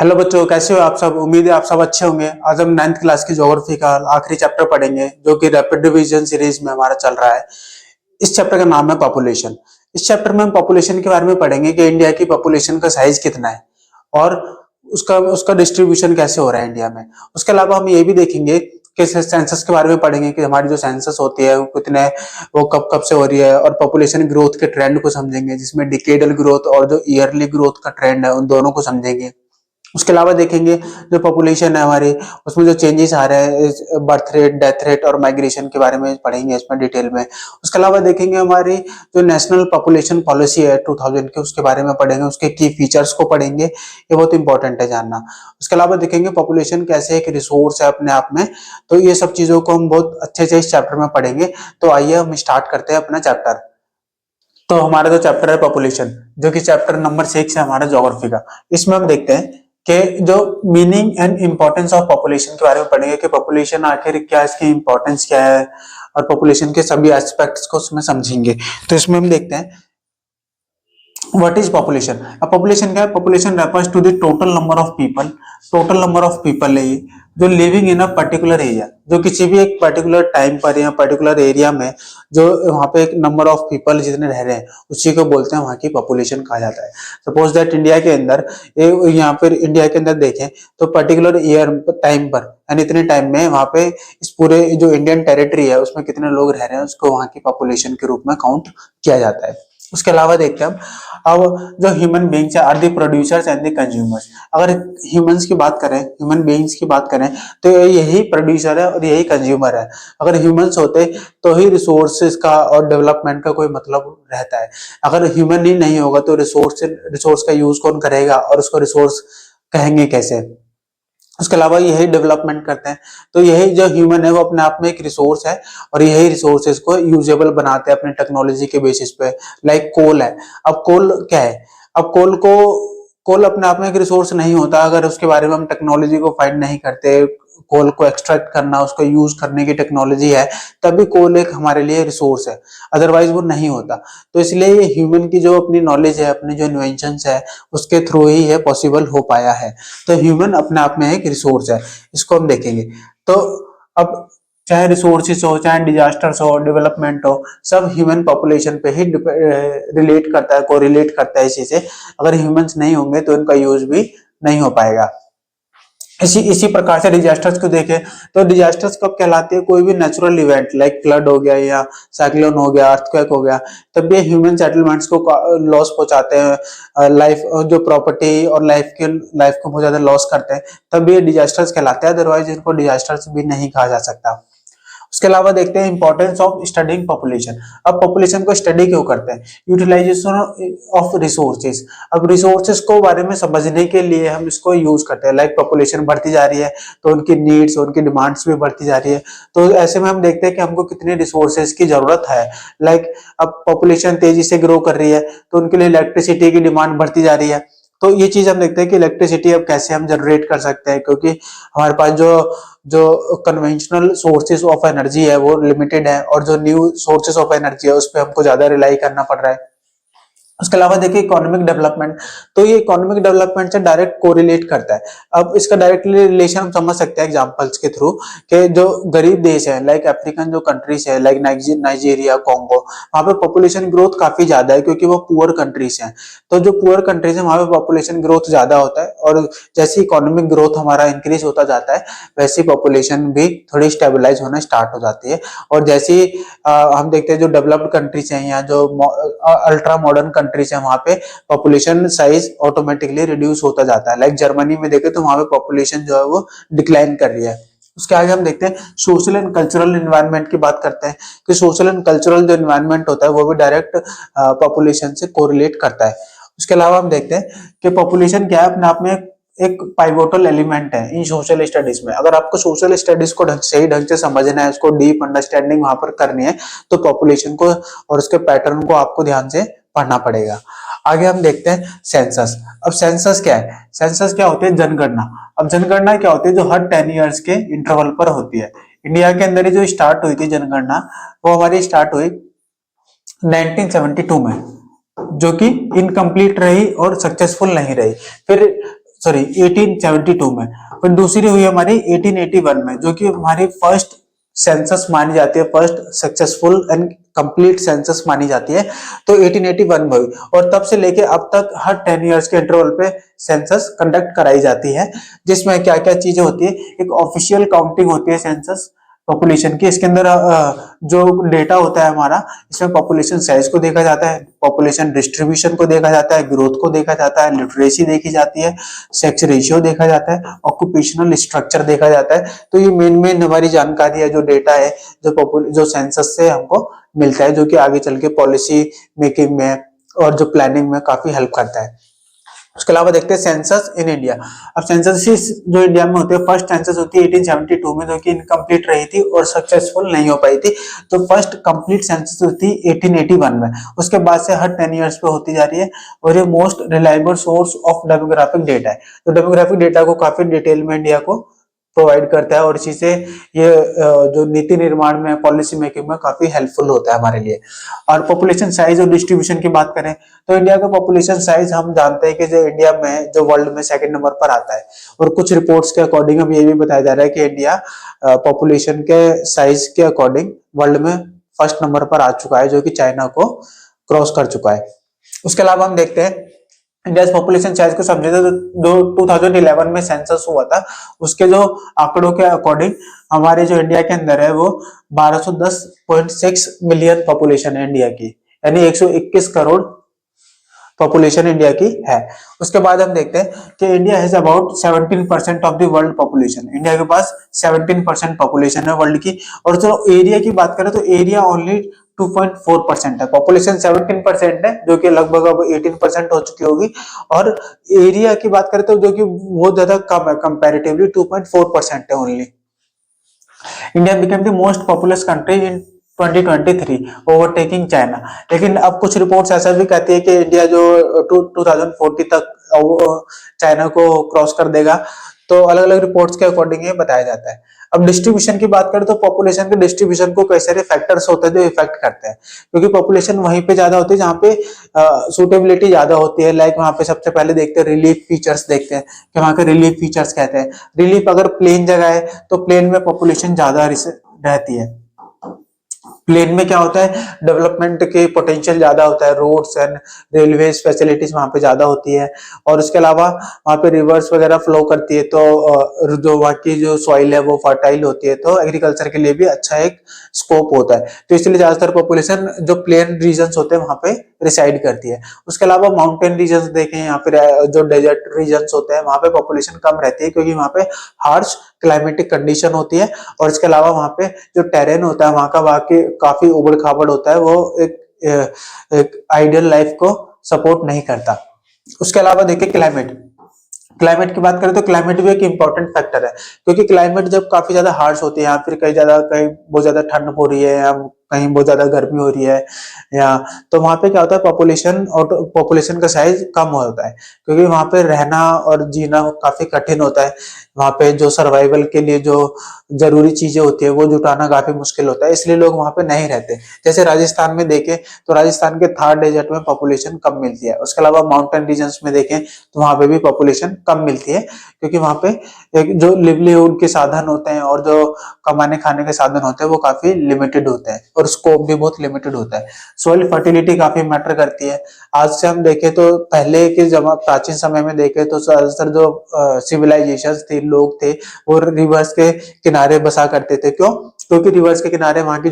Hello बच्चों, कैसे हो आप सब। उम्मीद है आप सब अच्छे होंगे। आज हम 9th क्लास की ज्योग्राफी का आखिरी चैप्टर पढ़ेंगे जो कि रैपिड डिवीजन सीरीज में हमारा चल रहा है। इस चैप्टर का नाम है पॉपुलेशन। इस चैप्टर में हम पॉपुलेशन के बारे में पढ़ेंगे कि इंडिया की पॉपुलेशन का साइज कितना है और उसका उसका डिस्ट्रीब्यूशन कैसे हो रहा है इंडिया में। उसके अलावा हम ये भी देखेंगे कि सेंसस के बारे में पढ़ेंगे कि हमारी जो सेंसस होती है वो कितने वो कब कब से हो रही है, और पॉपुलेशन ग्रोथ के ट्रेंड को समझेंगे जिसमें डिकेडल ग्रोथ और जो ईयरली ग्रोथ का ट्रेंड है उन दोनों को समझेंगे। उसके अलावा देखेंगे जो पॉपुलेशन है हमारी, उसमें जो चेंजेस आ रहे हैं बर्थ रेट, डेथ रेट और माइग्रेशन के बारे में पढ़ेंगे इसमें डिटेल में। उसके अलावा देखेंगे हमारी जो नेशनल पॉपुलेशन पॉलिसी है 2000 की, उसके बारे में पढ़ेंगे, उसके की फीचर्स को पढ़ेंगे, ये बहुत इंपॉर्टेंट है जानना। उसके अलावा देखेंगे पॉपुलेशन कैसे एक रिसोर्स है अपने आप में, तो ये सब चीजों को हम बहुत अच्छे से इस चैप्टर में पढ़ेंगे। तो आइए हम स्टार्ट करते हैं अपना चैप्टर। तो हमारा जो चैप्टर है पॉपुलेशन, जो कि चैप्टर नंबर 6 है हमारा ज्योग्राफी का, इसमें हम देखते हैं कि जो meaning and importance of population के बारे में पढ़ेंगे कि पॉपुलेशन आखिर क्या, इसकी इंपॉर्टेंस क्या है और पॉपुलेशन के सभी एस्पेक्ट्स को उसमें समझेंगे। तो इसमें हम देखते हैं व्हाट इज पॉपुलेशन। अब पॉपुलेशन क्या है? Population refers to the total number of people. Total number of people है ये जो living in a particular area, जो किसी भी एक पर्टिकुलर टाइम पर या पर्टिकुलर एरिया में जो वहां पे एक नंबर ऑफ पीपल जितने रह रहे हैं उसी को बोलते हैं वहां की पॉपुलेशन कहा जाता है। सपोज दैट इंडिया के अंदर यहाँ पर इंडिया के अंदर देखें तो पर्टिकुलर ईयर टाइम पर यानी इतने टाइम में वहां पे इस पूरे जो इंडियन टेरिटरी है उसमें कितने लोग रह रहे हैं उसको वहां की पॉपुलेशन के रूप में काउंट किया जाता है। उसके अलावा देखते हैं अब जो human beings are the producers and the consumers. अगर ह्यूमंस की बात करें, ह्यूमन बींग्स की बात करें तो यही प्रोड्यूसर है और यही कंज्यूमर है। अगर ह्यूमंस होते तो ही रिसोर्सेज का और डेवलपमेंट का कोई मतलब रहता है। अगर ह्यूमन ही नहीं होगा तो रिसोर्स का यूज कौन करेगा और उसको रिसोर्स कहेंगे कैसे। उसके अलावा यही डेवलपमेंट करते हैं। तो यही जो ह्यूमन है वो अपने आप में एक रिसोर्स है और यही रिसोर्सेज को यूजेबल बनाते हैं अपने टेक्नोलॉजी के बेसिस पे। लाइक कोल है। अब कोल क्या है? अब कोल अपने आप में एक रिसोर्स नहीं होता अगर उसके बारे में हम टेक्नोलॉजी को फाइंड नहीं करते। कोल को एक्सट्रैक्ट करना, उसको यूज करने की टेक्नोलॉजी है, तभी कोल एक हमारे लिए रिसोर्स है, अदरवाइज वो नहीं होता। तो इसलिए ये ह्यूमन की जो अपनी नॉलेज है, अपनी जो इन्वेंशंस है, उसके थ्रू ही है पॉसिबल हो पाया है। तो ह्यूमन अपने आप में एक रिसोर्स है, इसको हम देखेंगे। तो अब चाहे रिसोर्सेस हो, चाहे डिजास्टर्स हो, डेवलपमेंट हो, सब ह्यूमन पॉपुलेशन पे ही रिलेट करता है, कोरिलेट करता है इसी से। अगर ह्यूमंस नहीं होंगे तो इनका यूज भी नहीं हो पाएगा। इसी प्रकार से डिजास्टर्स को देखें तो डिजास्टर्स कब कहलाते हैं? कोई भी नेचुरल इवेंट लाइक फ्लड हो गया या साइक्लोन हो गया, अर्थक्वेक हो गया, तब ये ह्यूमन सेटलमेंट्स को लॉस पहुंचाते हैं, लाइफ जो प्रॉपर्टी और लाइफ को बहुत ज्यादा लॉस करते हैं, तब ये डिजास्टर्स कहलाते हैं, अदरवाइज इनको डिजास्टर्स भी नहीं कहा जा सकता। उसके अलावा देखते हैं इंपॉर्टेंस ऑफ स्टडिंग पॉपुलेशन। अब पॉपुलेशन को स्टडी क्यों करते हैं? Utilization of resources. अब रिसोर्सेज को बारे में समझने के लिए हम इसको यूज करते हैं। लाइक पॉपुलेशन बढ़ती जा रही है तो उनकी नीड्स, उनकी डिमांड्स भी बढ़ती जा रही है। तो ऐसे में हम देखते हैं कि हमको कितने रिसोर्सेज की जरूरत है। लाइक अब पॉपुलेशन तेजी से ग्रो कर रही है तो उनके लिए इलेक्ट्रिसिटी की डिमांड बढ़ती जा रही है। तो ये चीज हम देखते हैं कि इलेक्ट्रिसिटी अब कैसे हम जनरेट कर सकते हैं, क्योंकि हमारे पास जो जो कन्वेंशनल सोर्सेज ऑफ एनर्जी है वो लिमिटेड है और जो न्यू सोर्सेज ऑफ एनर्जी है उस पर हमको ज्यादा रिलाई करना पड़ रहा है। उसके अलावा देखिए इकोनॉमिक डेवलपमेंट, तो ये इकोनॉमिक डेवलपमेंट से डायरेक्ट कोरिलेट करता है। अब इसका डायरेक्टली रिलेशन हम समझ सकते हैं एग्जांपल्स के थ्रू कि जो गरीब देश है लाइक अफ्रीकन जो कंट्रीज है लाइक नाइजीरिया, कॉन्गो, वहां पे पॉपुलेशन ग्रोथ काफी ज्यादा है क्योंकि वो पुअर कंट्रीज हैं। तो जो पुअर कंट्रीज है वहां पे पॉपुलेशन ग्रोथ ज्यादा होता है और जैसे इकोनॉमिक ग्रोथ हमारा इंक्रीज होता जाता है वैसे पॉपुलेशन भी थोड़ी स्टेबलाइज होना स्टार्ट हो जाती है। और जैसे हम देखते हैं जो डेवलप्ड कंट्रीज हैं या जो अल्ट्रा मॉडर्न कंट्रीज हैं वहां पे पॉपुलेशन साइज ऑटोमेटिकली रिड्यूस होता जाता है। लाइक जर्मनी में देखें तो वहां पे पॉपुलेशन जो है वो डिक्लाइन कर रही है। उसके आगे हम देखते हैं सोशल एंड कल्चरल एनवायरनमेंट की बात करते हैं कि सोशल एंड कल्चरल जो एनवायरनमेंट होता है वो भी डायरेक्ट पॉपुलेशन से कोरिलेट करता है। उसके अलावा हम देखते हैं कि पॉपुलेशन क्या है, अपने आप में एक पाइवोटल एलिमेंट है इन सोशल स्टडीज में। अगर आपको सोशल स्टडीज को सही ढंग से समझना है, उसको डीप अंडरस्टैंडिंग वहां पर करनी है, तो पॉपुलेशन को और उसके पैटर्न को आपको ध्यान से पढ़ना पड़ेगा। आगे हम देखते हैं सेंसस। अब सेंसस क्या है? सेंसस क्या होती है? जनगणना। अब जनगणना क्या होती है? जो हर 10 ईयर्स के इंटरवल पर होती है। इंडिया के अंदर ही जो स्टार्ट हुई थी जनगणना वो हमारी स्टार्ट हुई 1972 में, जो कि इनकम्प्लीट रही और सक्सेसफुल नहीं रही। फिर सॉरी 1872 में। फिर दूसरी हुई हमारी 1881 में, जो कि हमारी फर्स्ट सेंसस मानी जाती है, first successful and complete census मानी जाती है। तो 1881 में हुई, और तब से लेके अब तक हर 10 इयर्स के इंटरवल पे सेंसस कंडक्ट कराई जाती है, जिसमें क्या क्या चीजें होती है। एक ऑफिशियल काउंटिंग होती है सेंसस पॉपुलेशन की। इसके अंदर जो डेटा होता है हमारा, इसमें पॉपुलेशन साइज को देखा जाता है, पॉपुलेशन डिस्ट्रीब्यूशन को देखा जाता है, ग्रोथ को देखा जाता है, लिटरेसी देखी जाती है, सेक्स रेशियो देखा जाता है, ऑक्यूपेशनल स्ट्रक्चर देखा जाता है। तो ये मेन हमारी जानकारी है, जो डेटा है, जो सेंसस से हमको मिलता है, जो कि आगे चल के पॉलिसी मेकिंग में और जो प्लानिंग में काफी हेल्प करता है। उसके अलावा देखते हैं सेंसस इन इंडिया। अब सेंसस जो इंडिया में होते हैं, फर्स्ट सेंसस होती है 1872 में, जो कि इनकम्प्लीट रही थी और सक्सेसफुल नहीं हो पाई थी। तो फर्स्ट कंप्लीट सेंसस होती है 1881 में। उसके बाद से हर 10 इयर्स पे होती जा रही है, और ये most reliable source of demographic data है। तो डेमोग्राफिक डेटा को काफी डिटेल में इंडिया को प्रोवाइड करता है, और इसी से ये जो नीति निर्माण में, पॉलिसी मेकिंग में काफी हेल्पफुल होता है हमारे लिए। और पॉपुलेशन साइज और डिस्ट्रीब्यूशन की बात करें, तो इंडिया का पॉपुलेशन साइज हम जानते हैं कि जो इंडिया में, जो वर्ल्ड में सेकंड नंबर पर आता है। और कुछ रिपोर्ट्स के अकॉर्डिंग अब ये भी बताया जा रहा है कि इंडिया पॉपुलेशन के साइज के अकॉर्डिंग वर्ल्ड में फर्स्ट नंबर पर आ चुका है, जो कि चाइना को क्रॉस कर चुका है। उसके अलावा हम देखते हैं इंडिया पॉपुलेशन साइज को समझे तो जो 2011 में सेंसस हुआ था, उसके जो आंकड़ों के अकॉर्डिंग हमारे जो इंडिया के अंदर है वो 1210.6 मिलियन पॉपुलेशन है इंडिया की, यानी 121 करोड़ पॉपुलेशन इंडिया की है। उसके बाद हम देखते हैं कि India has about 17% of the world population. India के पास 17% पॉपुलेशन है वर्ल्ड की। और जो एरिया की बात करें तो एरिया ओनली 2.4% है। पॉपुलेशन 17% है, जो कि लगभग अब 18% हो चुकी होगी। और एरिया की बात करें तो जो कि बहुत ज्यादा कम है, कंपैरेटिवली 2.4% है only. India became the most populous country in 2023, overtaking China. लेकिन अब कुछ रिपोर्ट्स ऐसा भी कहती है कि इंडिया जो 2040 तक चाइना को क्रॉस कर देगा। तो अलग अलग रिपोर्ट्स के अकॉर्डिंग ये बताया जाता है। अब डिस्ट्रीब्यूशन की बात करें तो पॉपुलेशन के डिस्ट्रीब्यूशन को कई सारे फैक्टर्स होते हैं जो इफेक्ट करते हैं, क्योंकि पॉपुलेशन वहीं पे ज्यादा होती है जहाँ पे सूटेबिलिटी ज्यादा होती है। लाइक वहां पे सबसे पहले देखते हैं रिलीफ फीचर्स, देखते हैं कि वहां के रिलीफ फीचर्स कहते हैं। रिलीफ अगर प्लेन जगह है तो प्लेन में पॉपुलेशन ज्यादा रहती है। प्लेन में क्या होता है, डेवलपमेंट के पोटेंशियल ज्यादा होता है, रोड्स एंड रेलवे फैसिलिटीज वहां पे ज्यादा होती है। और उसके अलावा वहां पे रिवर्स वगैरह फ्लो करती है, तो जो वहां की जो सॉइल है वो फर्टाइल होती है, तो एग्रीकल्चर के लिए भी अच्छा एक स्कोप होता है। तो इसलिए ज्यादातर पॉपुलेशन जो प्लेन रीजन होते हैं वहां पे रिसाइड करती है। उसके अलावा माउंटेन रीजन देखें, यहाँ पे जो डेजर्ट रीजन होते हैं वहां पे पॉपुलेशन कम रहती है, क्योंकि वहां पे हार्श क्लाइमेटिक कंडीशन होती है। और इसके अलावा वहां पे जो टेरेन होता है वहां का वाकई काफी उबड़ खाबड़ होता है, वो एक आइडियल लाइफ को सपोर्ट नहीं करता। उसके अलावा देखिए क्लाइमेट, क्लाइमेट की बात करें तो क्लाइमेट भी एक इंपॉर्टेंट फैक्टर है, क्योंकि क्लाइमेट जब काफी ज्यादा हार्श होती है, या फिर कहीं बहुत ज्यादा ठंड हो रही है, या कहीं बहुत ज्यादा गर्मी हो रही है, या तो वहां पे क्या होता है, पॉपुलेशन का साइज कम होता है, क्योंकि वहां पे रहना और जीना काफी कठिन होता है। वहां पे जो सर्वाइवल के लिए जो जरूरी चीजें होती है वो जुटाना काफी मुश्किल होता है, इसलिए लोग वहां पे नहीं रहते। जैसे राजस्थान में देखें तो राजस्थान के थार डेजर्ट में पॉपुलेशन कम मिलती है। उसके अलावा माउंटेन रीजन्स में देखें तो वहां पे भी पॉपुलेशन कम मिलती है, क्योंकि वहां पे एक जो लिवलीहुड के साधन होते हैं और जो कमाने खाने के साधन होते हैं वो काफी लिमिटेड होते हैं, और स्कोप भी बहुत लिमिटेड होता है। सॉइल फर्टिलिटी काफी मैटर करती है। आज से हम देखें तो पहले के प्राचीन समय में देखें तो ज्यादातर जो सिविलाइजेशन थे, लोग थे, वो रिवर्स के किनारे बसा करते थे। क्यों? क्योंकि रिवर्स के किनारे वहां की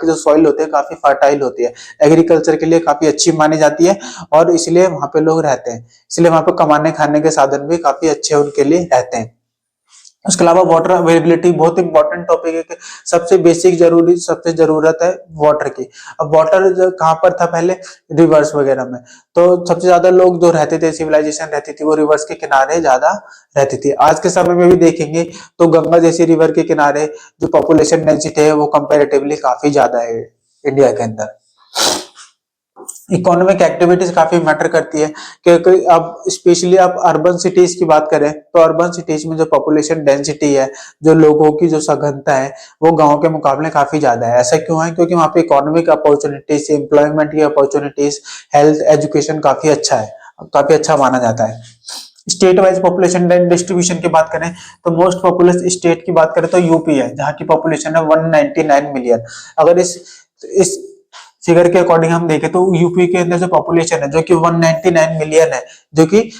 जो सॉइल होती है काफी फर्टाइल होती है, एग्रीकल्चर के लिए काफी अच्छी मानी जाती है, और इसलिए वहां पे लोग रहते हैं। इसलिए वहां पे कमाने खाने के साधन भी काफी अच्छे उनके लिए रहते हैं। उसके अलावा वाटर अवेलेबिलिटी बहुत इंपॉर्टेंट टॉपिक है कि सबसे जरूरत है वाटर की। अब वाटर कहाँ पर था पहले, रिवर्स वगैरह में। तो सबसे ज्यादा लोग जो रहते थे, सिविलाइजेशन रहती थी, वो रिवर्स के किनारे ज्यादा रहती थी। आज के समय में भी देखेंगे तो गंगा जैसी रिवर के किनारे जो पॉपुलेशन डेंसिटी है वो कंपेरेटिवली काफी ज्यादा है इंडिया के अंदर। इकोनॉमिक एक्टिविटीज काफी मैटर करती है, क्योंकि अब स्पेशली आप अर्बन सिटीज की बात करें तो अर्बन सिटीज में जो पॉपुलेशन डेंसिटी है, जो लोगों की जो सघनता है, वो गांव के मुकाबले काफी ज्यादा है। ऐसा क्यों है? क्योंकि वहां पे इकोनॉमिक अपॉर्चुनिटीज, एम्प्लॉयमेंट की अपॉर्चुनिटीज, हेल्थ, एजुकेशन काफी अच्छा है, काफी अच्छा माना जाता है। स्टेट वाइज पॉपुलेशन डिस्ट्रीब्यूशन की बात करें तो मोस्ट पॉपुलस स्टेट की बात करें तो यूपी है, जहां की पॉपुलेशन है 199 मिलियन। अगर इस फिगर के अकॉर्डिंग हम देखें तो यूपी के अंदर जो पॉपुलेशन है जो कि 199 मिलियन है, जो कि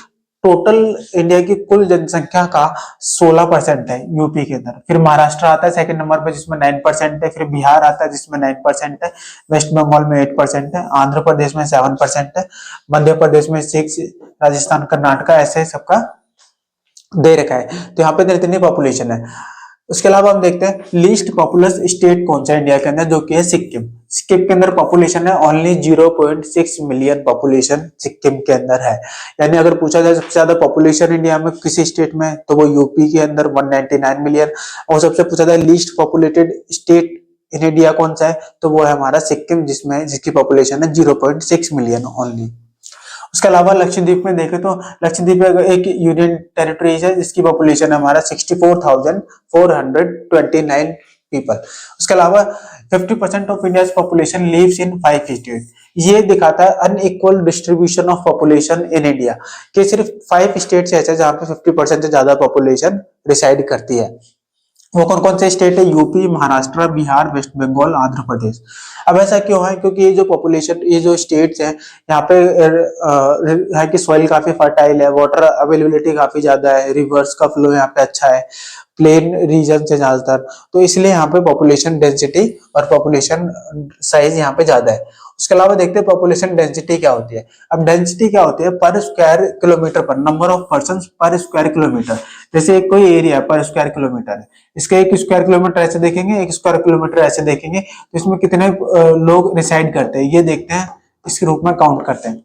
टोटल इंडिया की कुल जनसंख्या का 16% है यूपी के अंदर। फिर महाराष्ट्र आता है सेकंड नंबर पे जिसमें 9% है, फिर बिहार आता है जिसमें 9% है, वेस्ट बंगाल में 8% है, आंध्र प्रदेश में 7% है, मध्य प्रदेश में 6, राजस्थान कर्नाटका ऐसे सबका दे रखा है। तो यहाँ पे इतनी पॉपुलेशन है। उसके अलावा हम देखते हैं लीस्ट पॉपुलस स्टेट कौन सा है इंडिया के अंदर, जो कि है सिक्किम। सिक्किम के अंदर पॉपुलेशन है ओनली 0.6 मिलियन पॉपुलेशन सिक्किम के अंदर है। यानी अगर पूछा जाए सबसे ज्यादा पॉपुलेशन इंडिया में किसी स्टेट में तो वो यूपी के अंदर 199 मिलियन, और सबसे पूछा जाए least populated state in India कौन सा है तो वो है हमारा सिक्किम, जिसकी पॉपुलेशन है 0.6 मिलियन ओनली। उसके अलावा लक्षद्वीप में देखें तो लक्षद्वीप एक यूनियन टेरिटरी है जिसकी पॉपुलेशन है हमारा 64,429 पीपल। उसके अलावा 50% of India population lives in 5 state. ये दिखाता है unequal distribution of population in India, कि सिर्फ 5 स्टेट ऐसे जहां पे 50% से ज्यादा पॉपुलेशन रिसाइड करती है। वो कौन कौन से स्टेट है? UP, Maharashtra, Bihar, waste Bengal, Andhra Pradesh. अब ऐसा क्यों है? क्योंकि ये जो पॉपुलेशन, ये जो स्टेट्स हैं यहाँ पे यहाँ की सॉइल काफी फर्टाइल है, वाटर अवेलेबिलिटी काफी ज्यादा है, रिवर्स का फ्लो यहाँ पे अच्छा है, प्लेन रीजन से ज्यादातर, तो इसलिए यहाँ पे पॉपुलेशन डेंसिटी और पॉपुलेशन साइज यहाँ पे ज्यादा है। उसके अलावा देखते हैं पॉपुलेशन डेंसिटी क्या होती है। अब डेंसिटी क्या होती है? पर स्क्वायर किलोमीटर पर, नंबर ऑफ पर्सन पर स्क्वायर किलोमीटर। जैसे एक कोई एरिया पर स्क्वायर किलोमीटर है, इसके एक स्क्वायर किलोमीटर ऐसे देखेंगे, एक स्क्वायर किलोमीटर ऐसे देखेंगे, तो इसमें कितने लोग रिसाइड करते हैं ये देखते हैं, इसके रूप में काउंट करते हैं।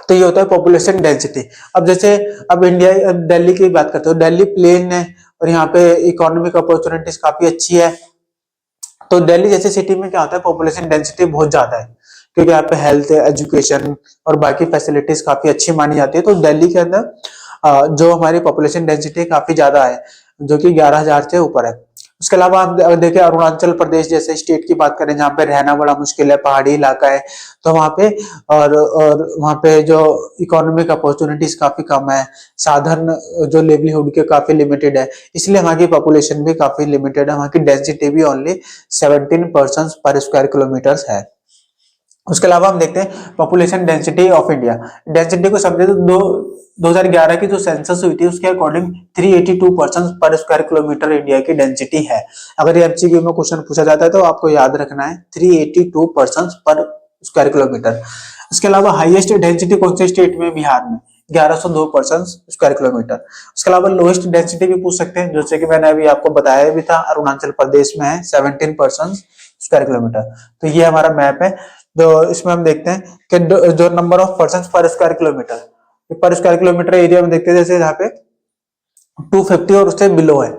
तो ये होता है पॉपुलेशन डेंसिटी। अब जैसे अब इंडिया, दिल्ली की बात करते हो, दिल्ली प्लेन है और यहाँ पे इकोनॉमिक अपॉर्चुनिटीज काफी अच्छी है, तो दिल्ली जैसे सिटी में क्या होता है, पॉपुलेशन डेंसिटी बहुत ज्यादा है, क्योंकि यहाँ पे हेल्थ, एजुकेशन और बाकी फैसिलिटीज काफी अच्छी मानी जाती है। तो दिल्ली के अंदर जो हमारी पॉपुलेशन डेंसिटी काफी ज्यादा है, जो कि 11,000 से ऊपर है। उसके अलावा आप देखें अरुणाचल प्रदेश जैसे स्टेट की बात करें, जहाँ पे रहना बड़ा मुश्किल है, पहाड़ी इलाका है, तो वहाँ पे और वहाँ पे जो इकोनॉमिक अपॉर्चुनिटीज काफी कम है, साधन जो लेवलीहुड के काफी लिमिटेड है, इसलिए वहाँ की पॉपुलेशन भी काफी लिमिटेड है, वहाँ की डेंसिटी भी ओनली 17 पर्सन पर स्क्वायर किलोमीटर है। उसके अलावा हम देखते हैं population density of India. Density को समझे तो 2011 की जो सेंसस हुई थी उसके अकॉर्डिंग 382 पर्सन पर स्क्वायर किलोमीटर इंडिया की डेंसिटी है। अगर एमसीक्यू में क्वेश्चन पूछा जाता है तो आपको याद रखना है 382 पर्सन पर स्क्वायर किलोमीटर। उसके अलावा हाईएस्ट डेंसिटी कौन से स्टेट में? बिहार में 1102 पर्सन स्क्वायर किलोमीटर। उसके अलावा लोएस्ट डेंसिटी भी पूछ सकते हैं, जैसे कि मैंने अभी आपको बताया भी था, अरुणाचल प्रदेश में है 17 पर्सन स्क्वायर किलोमीटर। तो ये हमारा मैप है, जो इसमें हम देखते हैं कि जो नंबर ऑफ पर्सन पर स्क्वायर किलोमीटर एरिया में देखते हैं, जैसे यहाँ पे 250 और उससे बिलो है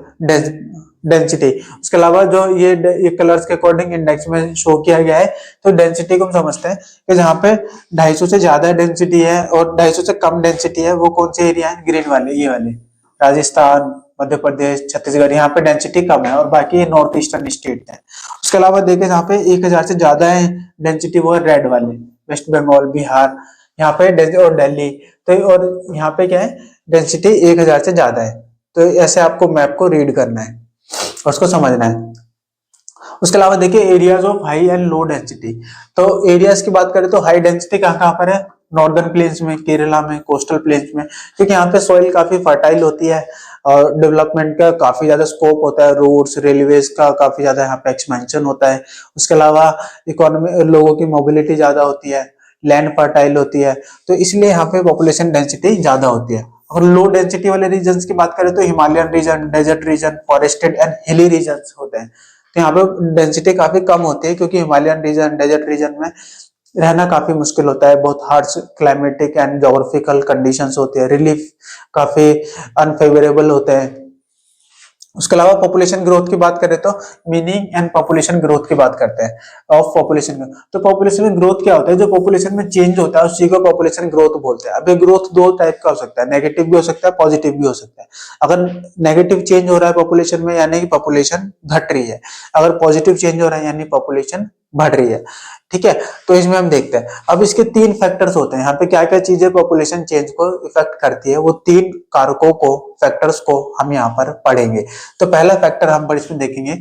डेंसिटी। उसके अलावा जो ये कलर्स के अकॉर्डिंग इंडेक्स में शो किया गया है, तो डेंसिटी को हम समझते हैं कि जहाँ पे 250 से ज्यादा डेंसिटी है और 250 से कम डेंसिटी है, वो कौन से एरिया है? ग्रीन वाले, ये वाले, राजस्थान, मध्य प्रदेश, छत्तीसगढ़, यहाँ पे डेंसिटी कम है, और बाकी नॉर्थ ईस्टर्न स्टेट है। उसके अलावा देखें जहाँ पे 1000 से ज्यादा है डेंसिटी, वो है रेड वाले, वेस्ट बंगाल, बिहार, यहाँ पे और दिल्ली। तो और यहाँ पे क्या है? डेंसिटी 1000 से ज्यादा है। तो ऐसे आपको मैप को रीड करना है और उसको समझना है। उसके अलावा देखिए areas of high and low density. तो एरियाज की बात करें तो हाई डेंसिटी कहाँ कहाँ पर है? नॉर्दर्न प्लेन्स में, केरला में, कोस्टल प्लेन्स में, क्योंकि यहाँ पे सॉइल काफी फर्टाइल होती है और डेवलपमेंट का काफी ज्यादा स्कोप होता है, रोड्स, रेलवेज का काफी ज्यादा यहाँ पे एक्सपेंशन होता है। उसके अलावा इकोनॉमी, लोगों की मोबिलिटी ज्यादा होती है, लैंड फर्टाइल होती है, तो इसलिए यहाँ पे पॉपुलेशन डेंसिटी ज्यादा होती है। और लो डेंसिटी वाले रीजन की बात करें तो Himalayan region, desert region, forested and hilly region होते हैं। तो यहाँ पे डेंसिटी काफी कम होती है, क्योंकि हिमालयन रीजन, डेजर्ट रीजन में रहना काफी मुश्किल होता है, बहुत harsh climatic and geographical conditions होती है, रिलीफ काफी अनफेवरेबल होते हैं। उसके अलावा पॉपुलेशन ग्रोथ की बात करें तो मीनिंग एंड पॉपुलेशन ग्रोथ की बात करते हैं ऑफ पॉपुलेशन। तो पॉपुलेशन ग्रोथ क्या होता है? जो पॉपुलेशन में चेंज होता है उसी को पॉपुलेशन ग्रोथ बोलते हैं। अब ये ग्रोथ दो टाइप का हो सकता है, नेगेटिव भी हो सकता है, पॉजिटिव भी हो सकता है। अगर नेगेटिव चेंज हो रहा है पॉपुलेशन में, यानी कि पॉपुलेशन घट रही है। अगर पॉजिटिव चेंज हो रहा है यानी पॉपुलेशन बढ़ रही है। ठीक है, तो इसमें हम देखते हैं। अब इसके 3 फैक्टर्स होते हैं यहाँ पे, क्या क्या चीजें पॉपुलेशन चेंज को इफेक्ट करती है, वो 3 कारकों को, फैक्टर्स को हम यहाँ पर पढ़ेंगे। तो पहला फैक्टर हम पर इसमें देखेंगे।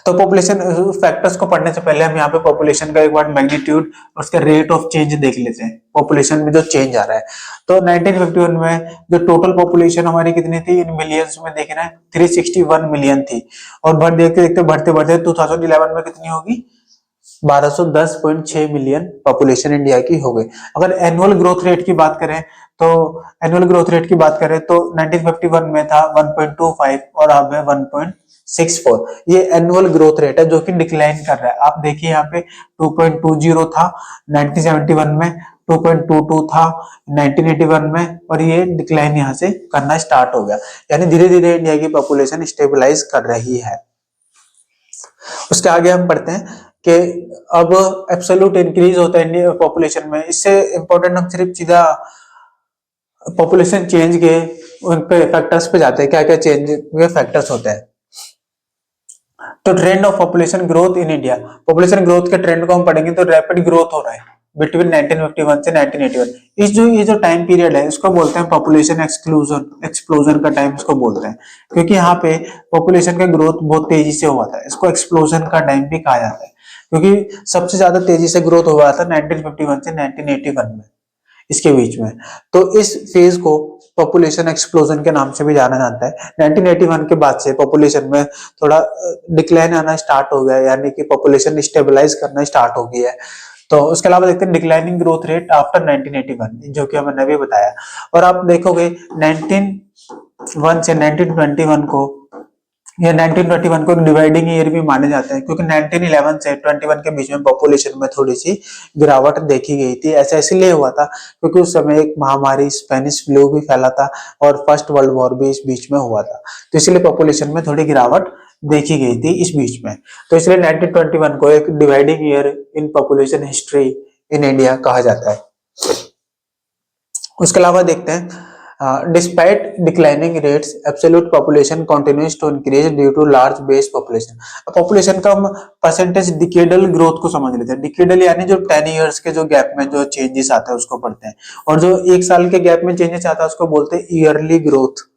तो पॉपुलेशन फैक्टर्स को पढ़ने से पहले हम यहाँ पे पॉपुलेशन का एक बार मैग्नीट्यूड और उसका रेट ऑफ चेंज देख लेते हैं, पॉपुलेशन में जो चेंज आ रहा है। तो 1951 में जो टोटल पॉपुलेशन हमारी कितनी थी, इन मिलियंस में देख रहे हैं 361 मिलियन थी, और देखते देखते बढ़ते बढ़ते 2011 में कितनी होगी, 1210.6 मिलियन पॉपुलेशन इंडिया की हो गई। अगर एनुअल ग्रोथ रेट की बात करें तो 1951 में था 1.25 और अब है 1.64। ये एनुअल ग्रोथ रेट है जो कि डिक्लाइन कर रहा है। आप देखिए यहाँ पे 2.20 था 1971 में, 2.22 था 1981 में, और ये डिक्लाइन यहाँ से करना स्टार्ट हो गया। यानी धीरे धीरे इंडिया की पॉपुलेशन स्टेबलाइज कर रही है। उसके आगे हम पढ़ते हैं कि अब एब्सोल्यूट इंक्रीज होता है इंडिया पॉपुलेशन में। इससे इंपॉर्टेंट हम सिर्फ सीधा पॉपुलेशन चेंज के उन पे फैक्टर्स पे जाते हैं, क्या क्या चेंज के फैक्टर्स होते हैं। तो trend of population growth in India, population growth के ट्रेंड को हम पढ़ेंगे तो रैपिड ग्रोथ हो रहा है बिटवीन 1951 से 1981। ये जो टाइम पीरियड है इसको बोलते हैं पॉपुलेशन एक्सप्लोजन का टाइम इसको बोलते हैं, क्योंकि यहाँ पे पॉपुलेशन का ग्रोथ बहुत तेजी से हुआ था। इसको एक्सप्लोजन का टाइम भी कहा जाता है, क्योंकि सबसे ज्यादा तेजी से ग्रोथ हुआ था 1951 से 1981 में, इसके बीच में। तो इस फेज को पॉपुलेशन एक्सप्लोजन के नाम से भी जाना जाता है। 1981 के बाद से पॉपुलेशन में थोड़ा डिक्लाइन आना स्टार्ट हो गया, यानी कि पॉपुलेशन स्टेबलाइज करना स्टार्ट हो गया है। तो उसके अलावा देखते हैं डिक्लाइनिंग ग्रोथ रेट आफ्टर 1981, जो कि हमने अभी बताया। और आप देखोगे 1901 से 1921 को, ये 1921 को डिवाइडिंग ईयर भी माने जाते हैं, क्योंकि 1911 से 21 के बीच में पॉपुलेशन में थोड़ी सी गिरावट देखी गई थी। ऐसा इसलिए हुआ था क्योंकि उस समय एक महामारी स्पेनिश फ्लू भी फैला था और फर्स्ट वर्ल्ड वॉर भी इस बीच में हुआ था, तो इसलिए पॉपुलेशन में थोड़ी गिरावट देखी गई थी इस बीच में। तो इसलिए 1921 को एक dividing year in population history in India कहा जाता है। उसके अलावा देखते हैं despite declining rates, absolute population continues to increase due to large base population। Population का हम परसेंटेज डिकेडल ग्रोथ को समझ लेते हैं। डिकेडल यानी जो 10 इयर्स के जो गैप में जो चेंजेस आते हैं उसको पढ़ते हैं, और जो 1 साल के गैप में चेंजेस आता है उसको बोलते हैं ईयरली ग्रोथ,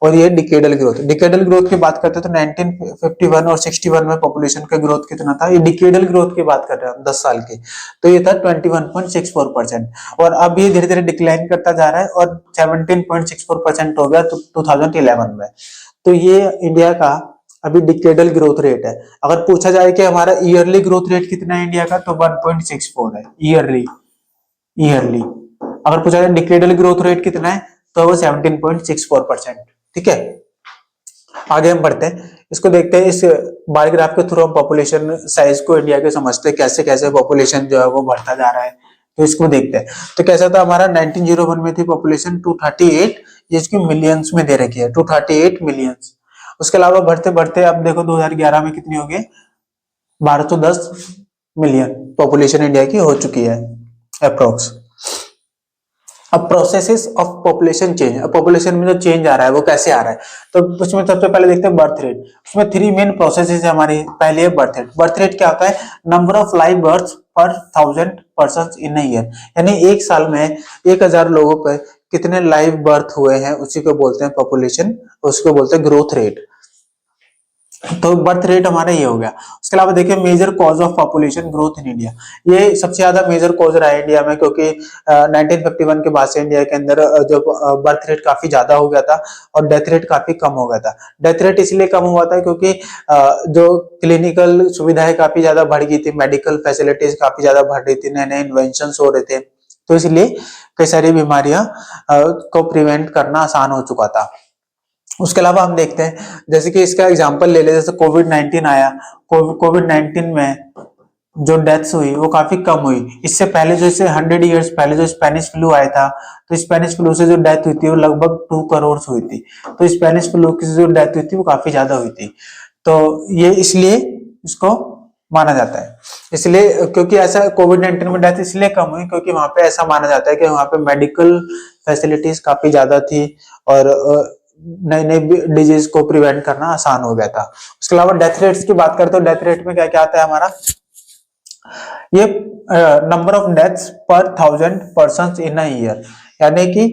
और ये डिकेडल ग्रोथ। डिकेडल ग्रोथ की बात करते हैं तो 1951 और 61 में पॉपुलेशन का ग्रोथ कितना था, ये डिकेडल ग्रोथ की बात कर रहे हैं हम 10 साल की, तो ये था 21.64%, और अब ये धीरे धीरे डिक्लाइन करता जा रहा है और 17.64% हो गया 2011 में। तो ये इंडिया का अभी डिकेडल ग्रोथ रेट है। अगर पूछा जाए कि हमारा ईयरली ग्रोथ रेट कितना है इंडिया का, तो 1.64 है ईयरली। अगर पूछा जाए डिकेडल ग्रोथ रेट कितना है, तो वो 17.64%। ठीक है, आगे हम बढ़ते हैं, इसको देखते हैं। इस बार ग्राफ के थ्रू हम पॉपुलेशन साइज को इंडिया के समझते हैं, कैसे कैसे पॉपुलेशन जो है वो बढ़ता जा रहा है, तो इसको देखते हैं। तो कैसा था हमारा, 1901 में थी पॉपुलेशन 238, ये इसकी मिलियंस में दे रखी है 238 मिलियंस। उसके अलावा बढ़ते बढ़ते अब देखो 2011 में कितनी हो गई, 1210 मिलियन पॉपुलेशन इंडिया की हो चुकी है अप्रोक्स। अब processes of population change, population में जो चेंज आ रहा है वो कैसे आ रहा है, तो उसमें सबसे पहले देखते हैं बर्थ रेट। उसमें 3 मेन प्रोसेसेस है हमारी। पहले है बर्थ रेट। बर्थ रेट क्या होता है, नंबर ऑफ लाइव बर्थ पर 1000 पर्सन इन ईयर, यानी एक साल में 1000 लोगों पर कितने लाइव बर्थ हुए हैं, उसी को बोलते हैं पॉपुलेशन, उसको बोलते हैं ग्रोथ रेट। तो बर्थ रेट हमारा ये हो गया। उसके अलावा देखिए major cause of population growth in India, ये सबसे ज्यादा मेजर कॉज रहा है इंडिया में, क्योंकि 1951 के बाद से इंडिया के अंदर जो बर्थ रेट काफी ज्यादा हो गया था और डेथ रेट काफी कम हो गया था। डेथ रेट इसलिए कम हुआ था क्योंकि जो क्लिनिकल सुविधाएं काफी ज्यादा बढ़ गई थी, मेडिकल फैसिलिटीज काफी ज्यादा बढ़ रही थी, नए नए इन्वेंशन हो रहे थे, तो इसलिए कई सारी बीमारियां को प्रिवेंट करना आसान हो चुका था। उसके अलावा हम देखते हैं, जैसे कि इसका एग्जांपल ले ले, जैसे कोविड-19 आया, कोविड-19 में जो डेथ्स हुई वो काफी कम हुई। इससे पहले जो 100 इयर्स पहले जो स्पेनिश फ्लू आया था, तो स्पेनिश फ्लू से जो डेथ हुई थी वो लगभग 2 करोड़ हुई थी। तो स्पेनिश फ्लू की जो डेथ हुई थी वो काफी ज्यादा हुई थी, तो ये इसलिए इसको माना जाता है। इसलिए क्योंकि ऐसा कोविड-19 में डेथ इसलिए कम हुई क्योंकि वहां पे ऐसा माना जाता है कि वहां पे मेडिकल फैसिलिटीज काफी ज्यादा थी और नए नए डिजीज को प्रिवेंट करना आसान हो गया था। उसके अलावा डेथ रेट्स की बात करते हो, डेथ रेट में क्या क्या आता है हमारा, ये नंबर ऑफ डेथ्स पर 1000 पर्सन इन अ ईयर, यानी कि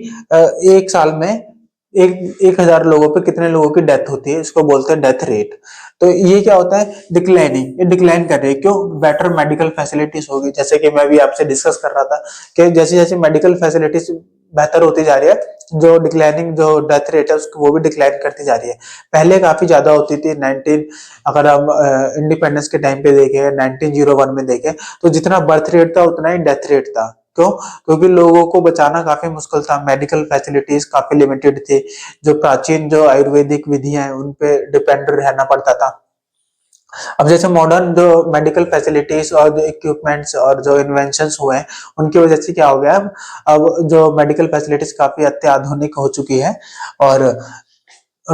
एक साल में 1000 लोगों पे कितने लोगों की डेथ होती है, इसको बोलते हैं डेथ रेट। तो ये क्या होता है, डिक्लाइनिंग, ये डिक्लाइन कर रही है। क्यों? बेटर मेडिकल फैसिलिटीज होगी, जैसे कि मैं भी आपसे डिस्कस कर रहा था कि जैसे जैसे मेडिकल फैसिलिटीज बेहतर होती जा रही है, जो डिक्लाइनिंग जो डेथ रेट है उसको वो भी डिक्लाइन करती जा रही है। पहले काफी ज्यादा होती थी, 19 अगर हम इंडिपेंडेंस के टाइम पे देखें, 1901 में देखें, तो जितना बर्थ रेट था उतना ही डेथ रेट था। क्यों? क्योंकि लोगों को बचाना काफी मुश्किल था, मेडिकल फैसिलिटीज काफी लिमिटेड थी, जो प्राचीन जो आयुर्वेदिक विधियां हैं उन पे डिपेंड रहना पड़ता था। अब जैसे मॉडर्न जो मेडिकल फैसिलिटीज और जो इक्विपमेंट्स और जो इन्वेंशंस हुए हैं, उनकी वजह से क्या हो गया, अब जो मेडिकल फैसिलिटीज काफी अत्याधुनिक हो चुकी है, और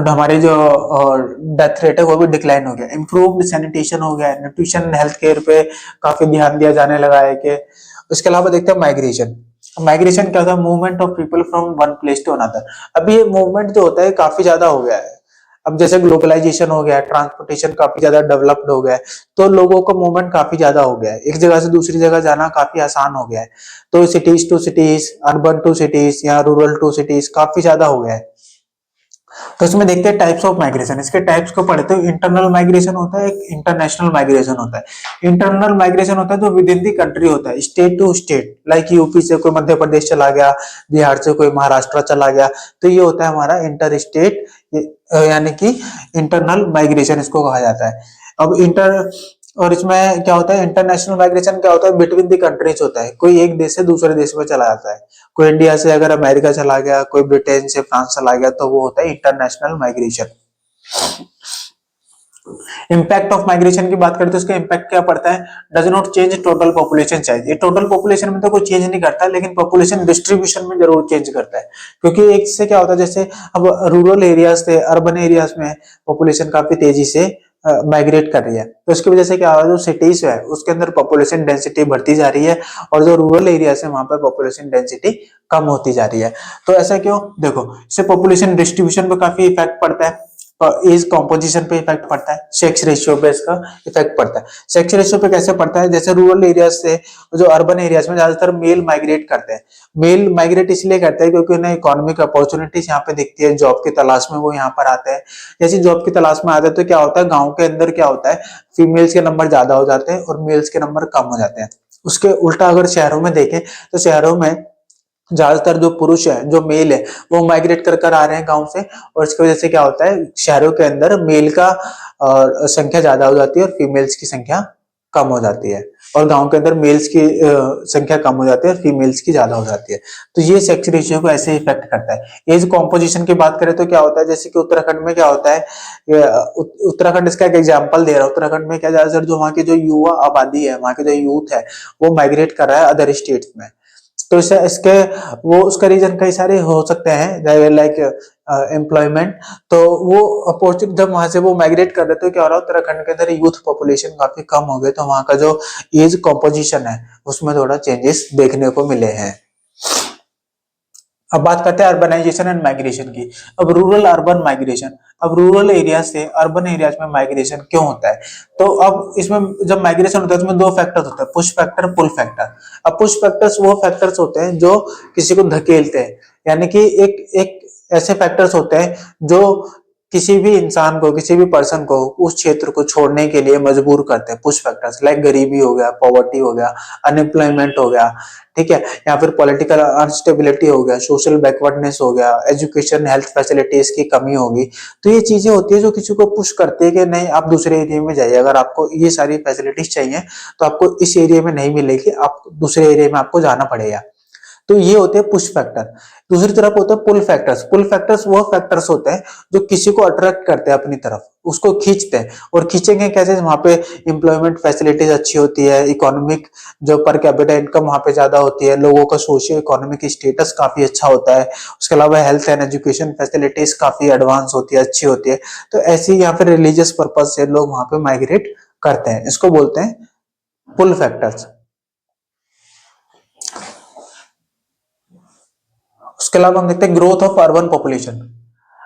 हमारी जो डेथ रेट है वो भी डिक्लाइन हो गया। इम्प्रूव्ड सैनिटेशन हो गया, न्यूट्रिशन हेल्थ केयर पे काफी ध्यान दिया जाने लगा है। कि उसके अलावा देखते हैं माइग्रेशन। माइग्रेशन क्या होता है? Movement of people from one place to another. अभी ये मूवमेंट जो होता है काफी ज्यादा हो गया है। अब जैसे ग्लोबलाइजेशन हो गया है, ट्रांसपोर्टेशन काफी ज्यादा डेवलप्ड हो गया है, तो लोगों का मूवमेंट काफी ज्यादा हो गया है, एक जगह से दूसरी जगह जाना काफी आसान हो गया है। तो cities to cities, urban to cities या रूरल टू सिटीज काफी ज्यादा हो गया है। तो इसमें देखते हैं टाइप्स ऑफ माइग्रेशन। इसके टाइप्स को पढ़ते हैं। इंटरनल माइग्रेशन होता है, एक इंटरनेशनल माइग्रेशन होता है। इंटरनल माइग्रेशन होता है जो विद इन दी कंट्री होता है, state to state, like UP से कोई मध्य प्रदेश चला गया, बिहार से कोई महाराष्ट्र चला गया, तो ये होता है हमारा इंटर स्टेट, यानी कि इंटरनल माइग्रेशन इसको कहा जाता है। अब इंटर और इसमें क्या होता है, इंटरनेशनल माइग्रेशन क्या होता है, बिटवीन द कंट्रीज होता है, कोई एक देश से दूसरे देश में चला जाता है। कोई इंडिया से अगर अमेरिका चला गया, कोई ब्रिटेन से फ्रांस चला गया, तो वो होता है international migration. Impact of migration की बात करें तो इसका इम्पैक्ट क्या पड़ता है, does not change total population size. ये टोटल पॉपुलेशन में तो कोई चेंज नहीं करता, लेकिन पॉपुलेशन डिस्ट्रीब्यूशन में जरूर चेंज करता है। क्योंकि एक से क्या होता है, जैसे अब रूरल एरियाज से अर्बन एरियाज में पॉपुलेशन काफी तेजी से माइग्रेट कर रही है, तो इसकी वजह से क्या हो रहा है, जो सिटीज है उसके अंदर पॉपुलेशन डेंसिटी बढ़ती जा रही है, और जो रूरल एरिया है वहां पर पॉपुलेशन डेंसिटी कम होती जा रही है। तो ऐसा क्यों? देखो, इससे पॉपुलेशन डिस्ट्रीब्यूशन पे काफी इफेक्ट पड़ता है, एज कॉम्पोजिशन पे इफेक्ट पड़ता है, सेक्स रेशियो पे इसका इफेक्ट पड़ता है। सेक्स रेशियो पे कैसे पड़ता है, जैसे रूरल एरियाज से जो अर्बन एरियाज में ज्यादातर मेल माइग्रेट करते हैं। मेल माइग्रेट इसलिए करते हैं क्योंकि उन्हें इकोनॉमिक अपॉर्चुनिटीज यहाँ पे दिखती है, जॉब की तलाश में वो यहाँ पर आते हैं। जैसे जॉब की तलाश में आते हैं तो क्या होता है, गाँव के अंदर क्या होता है, फीमेल्स के नंबर ज्यादा हो जाते हैं और मेल्स के नंबर कम हो जाते हैं। उसके उल्टा अगर शहरों में देखें तो शहरों में ज्यादातर जो पुरुष है, जो मेल है, वो माइग्रेट कर कर आ रहे हैं गांव से, और इसकी वजह से क्या होता है, शहरों के अंदर मेल का संख्या ज्यादा हो जाती है और फीमेल्स की संख्या कम हो जाती है, और गांव के अंदर मेल्स की संख्या कम हो जाती है और फीमेल्स की ज्यादा हो जाती है। तो ये सेक्स रेशियो को ऐसे इफेक्ट करता है। एज कॉम्पोजिशन की बात करें तो क्या होता है, जैसे कि उत्तराखंड में क्या होता है, उत्तराखंड इसका एक एग्जाम्पल दे रहा हूँ। उत्तराखंड में क्या, ज्यादातर जो वहाँ की जो युवा आबादी है, वहाँ के जो यूथ है, वो माइग्रेट कर रहा है अदर स्टेट्स में। तो इसे इसके वो उसका रीजन कई सारे हो सकते हैं, लाइक एम्प्लॉयमेंट। तो वो अपॉर्चुनिटी जब वहां से वो माइग्रेट कर रहे थे तो क्या हो रहा है, उत्तराखंड के अंदर यूथ पॉपुलेशन काफी कम हो गए, तो वहां का जो एज कॉम्पोजिशन है उसमें थोड़ा चेंजेस देखने को मिले हैं। अब बात करते हैं अर्बनाइजेशन एंड माइग्रेशन की। अब रूरल अर्बन माइग्रेशन, अब रूरल एरिया से अर्बन एरियाज में माइग्रेशन क्यों होता है? तो अब इसमें जब माइग्रेशन होता है तो इसमें दो फैक्टर्स होते हैं, पुश फैक्टर, पुल फैक्टर। अब पुश फैक्टर्स वो फैक्टर्स होते हैं जो किसी को धकेलते हैं, यानी कि एक एक ऐसे फैक्टर्स होते हैं जो किसी भी इंसान को, किसी भी पर्सन को उस क्षेत्र को छोड़ने के लिए मजबूर करते हैं। पुश फैक्टर्स लाइक गरीबी हो गया, पॉवर्टी हो गया, अनएम्प्लॉयमेंट हो गया, ठीक है, या फिर पॉलिटिकल अनस्टेबिलिटी हो गया, सोशल बैकवर्डनेस हो गया, एजुकेशन हेल्थ फैसिलिटीज की कमी होगी। तो ये चीजें होती है जो किसी को पुश करती है कि नहीं, आप दूसरे एरिया में जाइए, अगर आपको ये सारी फैसिलिटीज चाहिए तो आपको इस एरिया में नहीं मिलेगी, आप दूसरे एरिया में आपको जाना पड़ेगा। तो ये होते हैं पुश फैक्टर। दूसरी तरफ होते हैं पुल फैक्टर्स। पुल फैक्टर्स वो फैक्टर्स होते हैं जो किसी को अट्रैक्ट करते हैं अपनी तरफ, उसको खींचते हैं। और खींचेंगे कैसे? वहां पे इंप्लॉयमेंट फैसिलिटीज अच्छी होती है, इकोनॉमिक जो पर कैपिटा इनकम वहां पे ज्यादा होती है, लोगों का सोशियो इकोनॉमिक स्टेटस काफी अच्छा होता है, उसके अलावा हेल्थ एंड एजुकेशन फैसिलिटीज काफी एडवांस होती है, अच्छी होती है। तो ऐसी या फिर रिलीजियस पर्पज से लोग वहां पे माइग्रेट करते हैं, इसको बोलते हैं पुल फैक्टर्स। उसके अलावा हम देखते हैं ग्रोथ ऑफ अर्बन पॉपुलेशन।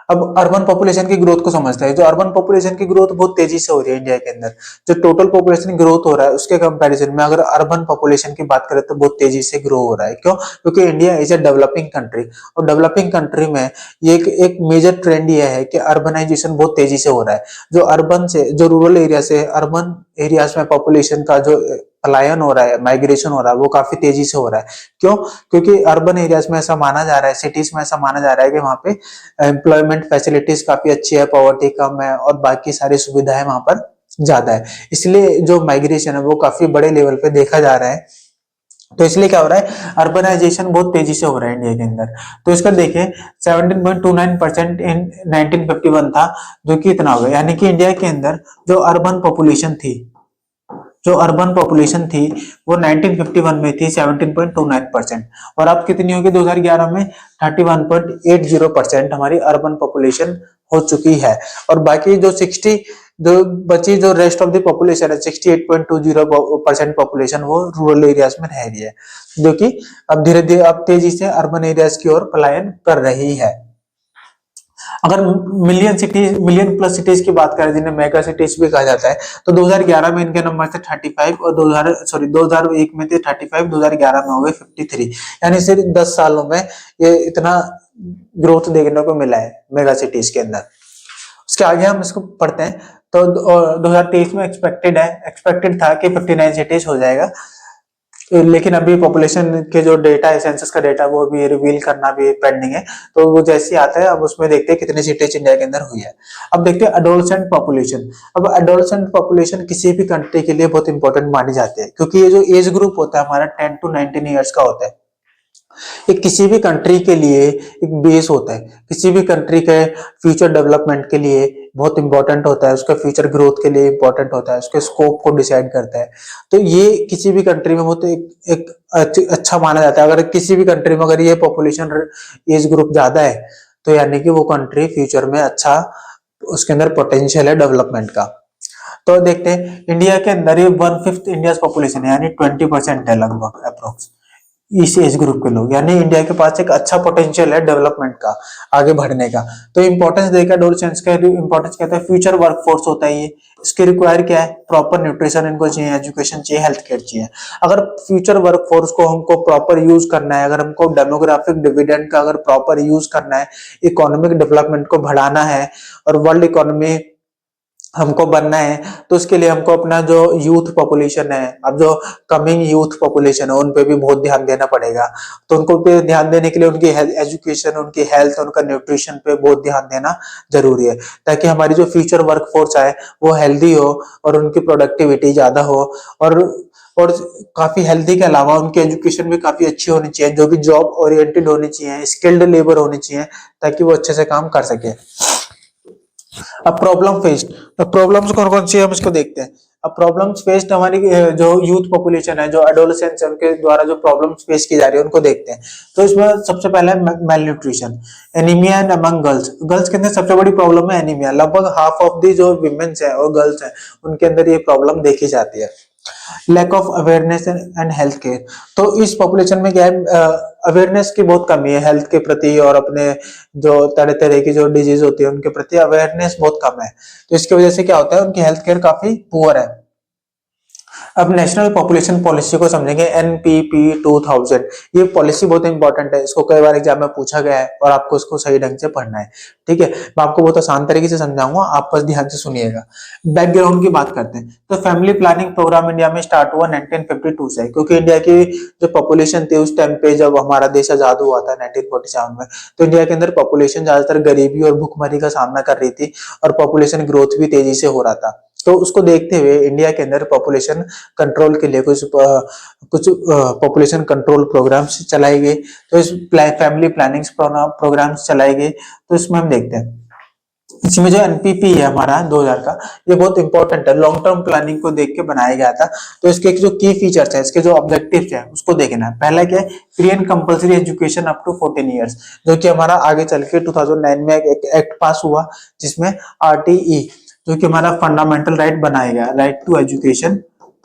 अब अर्बन पॉपुलेशन की ग्रोथ को समझते हैं। जो अर्बन पॉपुलेशन की ग्रोथ बहुत तेजी से हो रही है इंडिया के अंदर, जो टोटल पॉपुलेशन ग्रोथ हो रहा है उसके कंपैरिजन में अगर अर्बन पॉपुलेशन की बात करें तो बहुत तेजी से ग्रो हो रहा है। क्यों? क्योंकि India is a developing country, और डेवलपिंग कंट्री में ये एक मेजर ट्रेंड ये है कि अर्बनाइजेशन बहुत तेजी से हो रहा है। जो अर्बन से जो रूरल एरिया से अर्बन एरियाज में पॉपुलेशन का जो पलायन हो रहा है, माइग्रेशन हो रहा है, वो काफी तेजी से हो रहा है। क्यों? क्योंकि अर्बन एरियाज में ऐसा माना जा रहा है, सिटीज में ऐसा माना जा रहा है कि वहां पे एम्प्लॉयमेंट फैसिलिटीज काफी अच्छी है, पॉवर्टी कम है और बाकी सारी सुविधाएं वहां पर ज्यादा है। इसलिए जो माइग्रेशन है वो काफी बड़े लेवल पे देखा जा रहा है। तो इसलिए क्या हो रहा है, अर्बनाइजेशन बहुत तेजी से हो रहा है इंडिया के अंदर। तो इसका देखिए 17.29% इन 1951 था, जो कि इतना हो गया। यानी कि इंडिया के अंदर जो अर्बन पॉपुलेशन थी, जो अर्बन पॉपुलेशन थी वो 1951 में थी 17.29%, और अब कितनी होगी 2011 में 31.80% हमारी अर्बन पॉपुलेशन हो चुकी है। और बाकी जो 60 जो बची जो रेस्ट ऑफ द पॉपुलेशन है 68.20% पॉपुलेशन वो रूरल एरियाज में रह रही है, जो कि अब धीरे धीरे अब तेजी से अर्बन एरियाज की ओर पलायन कर रही है। अगर मिलियन प्लस सिटीज की बात करें जिन्हें मेगा सिटीज भी कहा जाता है, तो 2011 में इनके नंबर थे 35 और 2001 में थे 35, 2011 में हो गए 53। यानी सिर्फ 10 सालों में ये इतना ग्रोथ देखने को मिला है मेगा सिटीज के अंदर। उसके आगे हम इसको पढ़ते हैं। तो 2023 में एक्सपेक्टेड था कि 59 सिटीज हो जाएगा, लेकिन अभी पॉपुलेशन के जो डेटा है, सेंसस का डेटा, वो अभी रिवील करना भी पेंडिंग है। तो वो जैसे ही आता है अब उसमें देखते हैं कितनी सिटीज इंडिया के अंदर हुई है। अब देखते हैं एडोलसेंट पॉपुलेशन। अब एडोलसेंट पॉपुलेशन किसी भी कंट्री के लिए बहुत इंपॉर्टेंट मानी जाती है, क्योंकि ये जो एज ग्रुप होता है हमारा 10 to 19 ईयर्स का होता है। ये किसी भी कंट्री के लिए एक बेस होता है, किसी भी कंट्री के फ्यूचर डेवलपमेंट के लिए बहुत इंपॉर्टेंट होता है, उसका फ्यूचर ग्रोथ के लिए इंपॉर्टेंट होता है, उसके स्कोप को डिसाइड करता है। तो ये किसी भी कंट्री में बहुत एक अच्छा माना जाता है। अगर किसी भी कंट्री में अगर ये पॉपुलेशन एज ग्रुप ज्यादा है तो यानी कि वो कंट्री फ्यूचर में अच्छा, उसके अंदर पोटेंशियल है डेवलपमेंट का। तो देखते हैं इंडिया के अंदर ये 1/5 इंडिया पॉपुलेशन है, यानी 20% है लगभग अप्रोक्स इस एज ग्रुप के लोग। यानी इंडिया के पास एक अच्छा पोटेंशियल है डेवलपमेंट का, आगे बढ़ने का। तो इंपॉर्टेंस देखा एडोलसेंस का, इंपॉर्टेंस कहता है फ्यूचर वर्कफोर्स होता है ये। इसके रिक्वायर क्या है, प्रॉपर न्यूट्रिशन इनको चाहिए, एजुकेशन चाहिए, हेल्थ केयर चाहिए। अगर फ्यूचर वर्कफोर्स को हमको प्रॉपर यूज करना है, अगर हमको डेमोग्राफिक डिविडेंड का अगर प्रॉपर यूज करना है, इकोनॉमिक डेवलपमेंट को बढ़ाना है और वर्ल्ड इकोनॉमी हमको बनना है, तो उसके लिए हमको अपना जो यूथ पॉपुलेशन है, अब जो कमिंग यूथ पॉपुलेशन है, उन पे भी बहुत ध्यान देना पड़ेगा। तो उनको पे ध्यान देने के लिए उनकी एजुकेशन, उनकी हेल्थ, उनका न्यूट्रिशन पे बहुत ध्यान देना जरूरी है, ताकि हमारी जो फ्यूचर वर्कफोर्स है वो हेल्दी हो और उनकी प्रोडक्टिविटी ज्यादा हो, और काफी हेल्दी के अलावा उनकी एजुकेशन भी काफी अच्छी होनी चाहिए, जो भी जॉब ओरिएंटेड होनी चाहिए, स्किल्ड लेबर होनी चाहिए, ताकि वो अच्छे से काम कर सके। अब प्रॉब्लम फेस्ड, तो प्रॉब्लम्स कौन कौन सी है हम इसको देखते हैं। अब प्रॉब्लम्स फेस्ड हमारी जो यूथ पॉपुलेशन है, जो एडोलेसेंट्स है, उनके द्वारा जो प्रॉब्लम्स फेस की जा रही है उनको देखते हैं। तो इसमें सबसे पहला है mail nutrition, anaemia and among girls. Girls के अंदर सबसे बड़ी प्रॉब्लम है एनीमिया। लगभग हाफ ऑफ दी जो विमेन्स है और गर्ल्स है उनके अंदर ये प्रॉब्लम देखी जाती है। Lack of awareness and health care, तो इस पॉपुलेशन में क्या है, अवेयरनेस की बहुत कमी है हेल्थ के प्रति, और अपने जो तरह तरह की जो डिजीज होती है उनके प्रति अवेयरनेस बहुत कम है। तो इसकी वजह से क्या होता है, उनकी हेल्थ केयर काफी पुअर है। अब नेशनल पॉपुलेशन पॉलिसी को समझेंगे, एनपीपी 2000। ये पॉलिसी बहुत इंपॉर्टेंट है, इसको कई बार एग्जाम में पूछा गया है और आपको इसको सही ढंग से पढ़ना है। ठीक है, मैं आपको बहुत आसान तरीके से समझाऊंगा, आप बस ध्यान से सुनिएगा। बैकग्राउंड की बात करते हैं, तो फैमिली प्लानिंग प्रोग्राम इंडिया में स्टार्ट हुआ 1952 से, क्योंकि इंडिया की जो पॉपुलेशन थी उस टाइम पे जब हमारा देश आजाद हुआ था 1947 में, तो इंडिया के अंदर पॉपुलेशन ज्यादातर गरीबी और भुखमरी का सामना कर रही थी और पॉपुलेशन ग्रोथ भी तेजी से हो रहा था। तो उसको देखते हुए इंडिया के अंदर पॉपुलेशन कंट्रोल के लिए कुछ पॉपुलेशन कंट्रोल प्रोग्राम्स चलाए गए। तो इस फैमिली प्लानिंग प्रोग्राम्स चलाए गए। तो इसमें हम देखते हैं, इसमें जो एनपीपी है हमारा 2000 का, ये बहुत इंपॉर्टेंट है, लॉन्ग टर्म प्लानिंग को देख के बनाया गया था। तो इसके जो की फीचर्स है, इसके जो ऑब्जेक्टिव्स है उसको देखना है। पहला क्या है, free and compulsory education up to 14 years, जो कि हमारा आगे चल के 2009 में एक एक्ट पास हुआ जिसमें आरटीई, जो कि हमारा फंडामेंटल राइट बनाया गया, राइट टू एजुकेशन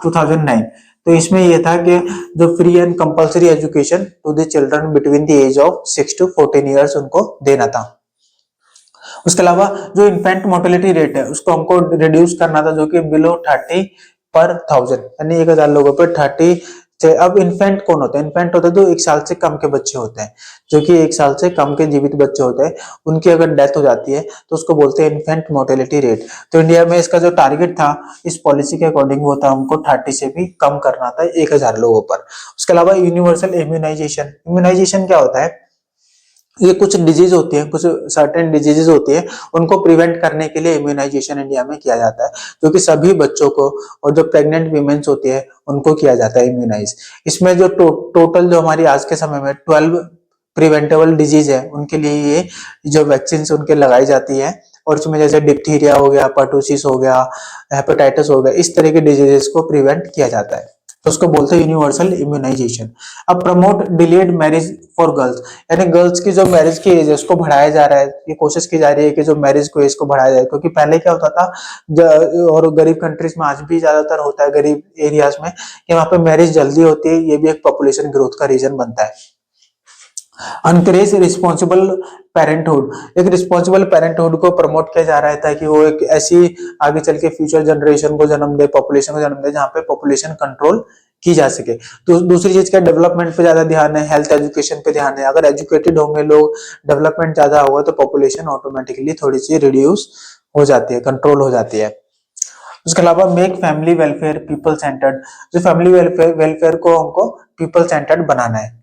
2009। तो इसमें यह था कि जो free and compulsory education to the children between the age of 6 to 14 years उनको देना था। उसके अलावा जो इन्फेंट मोर्टेलिटी रेट है उसको हमको रिड्यूस करना था, जो कि बिलो 30 पर 1000, यानी 1000 लोगों पर 30 से। अब इन्फेंट कौन होता है? इन्फेंट होता है जो 1 साल से कम के बच्चे होते हैं, जो कि 1 साल से कम के जीवित बच्चे होते हैं, उनकी अगर डेथ हो जाती है तो उसको बोलते हैं इन्फेंट मोर्टेलिटी रेट। तो इंडिया में इसका जो टारगेट था इस पॉलिसी के अकॉर्डिंग वो था हमको 30 से भी कम करना था 1000 लोगों पर। उसके अलावा यूनिवर्सल इम्यूनाइजेशन। इम्यूनाइजेशन क्या होता है? ये कुछ डिजीज होती है, कुछ सर्टेन डिजीजेस होती है, उनको प्रिवेंट करने के लिए इम्यूनाइजेशन इंडिया में किया जाता है, जो कि सभी बच्चों को और जो प्रेग्नेंट वीमेंस होती है उनको किया जाता है इम्यूनाइज। इसमें जो टोटल जो हमारी आज के समय में 12 प्रिवेंटेबल डिजीज है उनके लिए ये जो वैक्सीन उनके लगाई जाती है, और उसमें जैसे डिप्थीरिया हो गया, पर्टूसिस हो गया, हेपेटाइटिस हो गया, इस तरह के डिजीजेस को प्रिवेंट किया जाता है, तो उसको बोलते हैं यूनिवर्सल इम्यूनाइजेशन। अब promote delayed marriage for girls, यानी गर्ल्स की जो मैरिज की एज है उसको बढ़ाया जा रहा है, ये कोशिश की जा रही है कि जो मैरिज को एज को बढ़ाया जाए, क्योंकि पहले क्या होता था और गरीब कंट्रीज में आज भी ज्यादातर होता है, गरीब एरियाज में, कि वहां पे मैरिज जल्दी होती है, ये भी एक पॉपुलेशन ग्रोथ का रीजन बनता है। अनकरेज रिस्पॉन्सिबल पेरेंटहुड, एक रिस्पॉन्सिबल पेरेंटहुड को प्रमोट किया जा रहा है ताकि वो एक ऐसी आगे चल के फ्यूचर जनरेशन को जन्म दे, पॉपुलेशन को जन्म दे, जहाँ पे पॉपुलेशन कंट्रोल की जा सके। तो दूसरी चीज क्या, डेवलपमेंट पे ज्यादा ध्यान है, हेल्थ एजुकेशन पे ध्यान है। अगर एजुकेटेड होंगे लोग, डेवलपमेंट ज्यादा होगा तो पॉपुलेशन ऑटोमेटिकली थोड़ी सी रिड्यूस हो जाती है, कंट्रोल हो जाती है। उसके अलावा make family welfare people centred, जो फैमिली वेलफेयर को हमको पीपल सेंटर्ड बनाना है।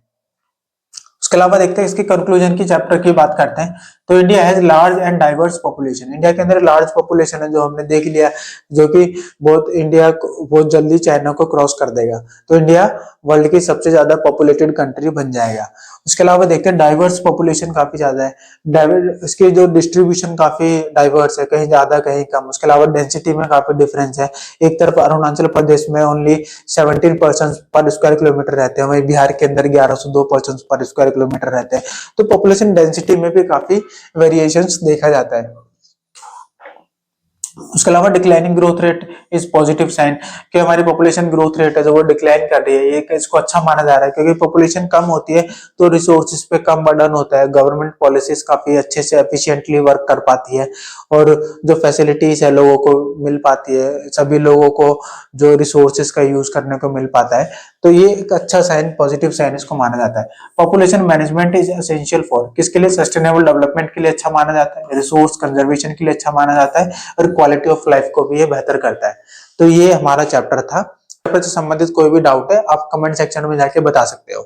उसके अलावा देखते हैं इसकी कंक्लूजन की, चैप्टर की बात करते हैं। तो India has large and diverse population, India के अंदर लार्ज पॉपुलेशन है जो हमने देख लिया, जो कि इंडिया बहुत जल्दी चाइना को क्रॉस कर देगा, तो इंडिया वर्ल्ड की सबसे ज्यादा पॉपुलेटेड कंट्री बन जाएगा। उसके अलावा देखते हैं डाइवर्स पॉपुलेशन काफी ज्यादा है, इसकी जो डिस्ट्रीब्यूशन काफी डाइवर्स है, कहीं ज्यादा कहीं कम। उसके अलावा डेंसिटी में काफी डिफरेंस है, एक तरफ अरुणाचल प्रदेश में ओनली 17 पर्सन पर स्क्वायर किलोमीटर रहते हैं, वहीं बिहार के अंदर 1102 पर्सन पर स्क्वायर किलोमीटर रहते हैं, तो पॉपुलेशन डेंसिटी में भी काफी वेरिएशंस देखा जाता है। उसके अलावा declining growth rate is positive sign, कि हमारी पॉपुलेशन ग्रोथ रेट है जो वो डिक्लाइन कर रही है, ये इसको अच्छा माना जा रहा है, क्योंकि पॉपुलेशन कम होती है तो रिसोर्सेज पे कम बर्डन होता है, गवर्नमेंट पॉलिसीज काफी अच्छे से एफिशिएंटली वर्क कर पाती है, और जो फैसिलिटीज है लोगों को मिल पाती है, सभी लोगों को जो रिसोर्सेज का यूज करने को मिल पाता है, तो ये एक अच्छा साइन, पॉजिटिव साइन इसको माना जाता है। Population management is essential for, किसके लिए? सस्टेनेबल डेवलपमेंट के लिए अच्छा माना जाता है, रिसोर्स कंजर्वेशन के लिए अच्छा माना जाता है, और क्वालिटी ऑफ लाइफ को भी ये बेहतर करता है। तो ये हमारा चैप्टर था। चैप्टर से संबंधित कोई भी डाउट है आप कमेंट सेक्शन में जाके बता सकते हो।